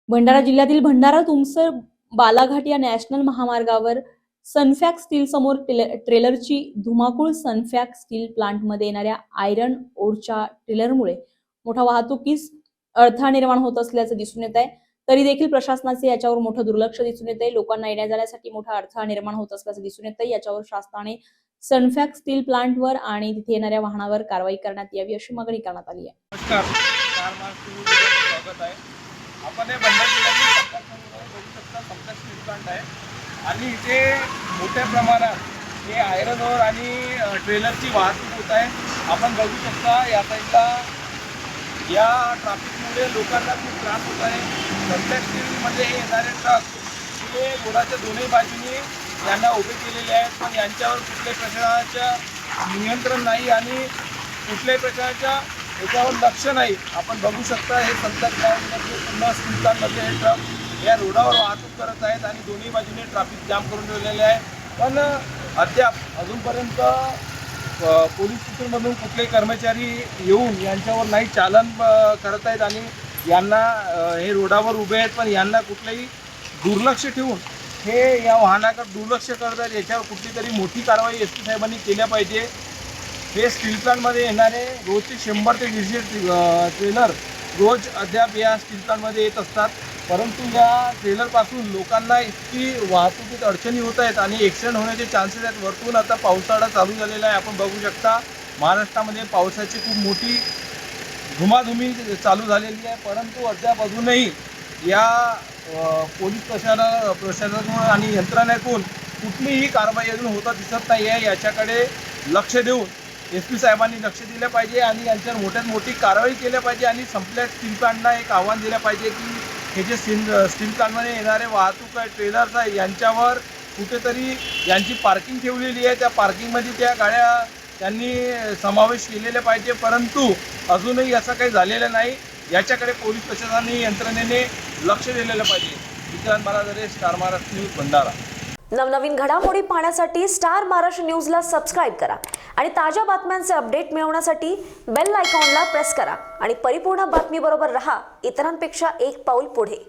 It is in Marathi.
भंडारा जिल्ह्यातील भंडारा तुमसर बालाघाट या नॅशनल महामार्गावर सनफॅक्ट स्टील समोर ट्रेलरची धुमाकूळ सनफॅक्ट स्टील प्लांटमध्ये येणाऱ्या आयरन ओरच्या ट्रेलरमुळे मोठा वाहतुकीस अडथळा निर्माण होत असल्याचं दिसून येत आहे। तरी देखील प्रशासनाचे याच्यावर मोठं दुर्लक्ष दिसून येत आहे। लोकांना येण्या जाण्यासाठी मोठा अडथळा निर्माण होत असल्याचं दिसून येत आहे। याच्यावर शासनाने सनफॅक्ट स्टील प्लांटवर आणि तिथे येणाऱ्या वाहनावर कारवाई करण्यात यावी अशी मागणी करण्यात आली आहे। स्वागत आहे। आपण हे भंडारा जिल्ह्यातील बघू शकता सनफॅक्ट स्टील प्लांट आहे आणि इथे मोठ्या प्रमाणात हे आयरन ओर आणि ट्रेलरची वाहतूक होत आहे। आपण बघू शकता या साईडला या ट्रॅफिकमुळे लोकांना खूप त्रास होत आहे। सनफॅक्ट स्टीलमध्ये येणारे ट्रक हे रोडाच्या दोन्ही बाजूनी यांना उभे केलेले आहेत, पण यांच्यावर कुठल्याही प्रकारचं नियंत्रण नाही आणि कुठल्याही प्रकारच्या याच्यावर लक्ष नाही। आपण बघू शकता हे सनफॅक्ट प्लांटमध्ये पूर्ण स्टील प्लांटमध्ये हे ट्रक या रोडावर वाहतूक करत आहेत आणि दोन्ही बाजूने ट्रॅफिक जाम करून ठेवलेले आहे। पण अजूनपर्यंत पोलीस स्टेशनमधून कुठलेही कर्मचारी येऊन यांच्यावर नाही चालन करत आहेत आणि यांना हे रोडावर उभे आहेत, पण यांना कुठलंही दुर्लक्ष ठेवून हे या वाहनाकडे दुर्लक्ष करत आहेत। याच्यावर कुठली तरी मोठी कारवाई एस पी साहेबांनी केल्या पाहिजे। हे स्टील प्लांटमध्ये येणारे रोजचे 100 ते 150 ट्रेलर रोज अद्याप या स्टील प्लांटमध्ये येत असतात, परंतु या ट्रेलरपासून लोकांना इतकी वाहतुकीत अडचणी होत आहेत आणि ॲक्सिडेंट होण्याचे चान्सेस आहेत। वरतून आता पावसाळा चालू झालेला आहे। आपण बघू शकता महाराष्ट्रामध्ये पावसाची खूप मोठी धुमाधुमी चालू झालेली आहे, परंतु अद्याप अजूनही या पोलीस प्रशासनातून आणि यंत्रणेतून कुठलीही कारवाई अजून होता दिसत नाही आहे। याच्याकडे लक्ष देऊन एस पी साहेबांनी लक्ष दिलं पाहिजे आणि यांच्यावर मोठ्यात मोठी कारवाई केली पाहिजे आणि संपल्या स्टील प्लांटला एक आव्हान दिलं पाहिजे की हे जे स्टील प्लांटमध्ये येणारे वाहतूक आहे ट्रेलर्स आहे यांच्यावर कुठेतरी यांची पार्किंग ठेवलेली आहे, त्या पार्किंगमध्ये त्या गाड्या त्यांनी समावेश केलेले पाहिजे, परंतु अजूनही असं काही झालेलं नाही। याच्याकडे पोलीस प्रशासनाने यंत्रणेने लक्ष दिलेलं पाहिजे। Vikrant Baladhare, star Maharashtra news, Bhandara. नवनवीन घडामोडी पाहण्यासाठी स्टार महाराष्ट्र न्यूजला सबस्क्राईब करा आणि ताज्या बातम्यांचे अपडेट मिळवण्यासाठी बेल आयकॉनला प्रेस करा आणि परिपूर्ण बातमीबरोबर रहा, इतरांपेक्षा एक पाऊल पुढे।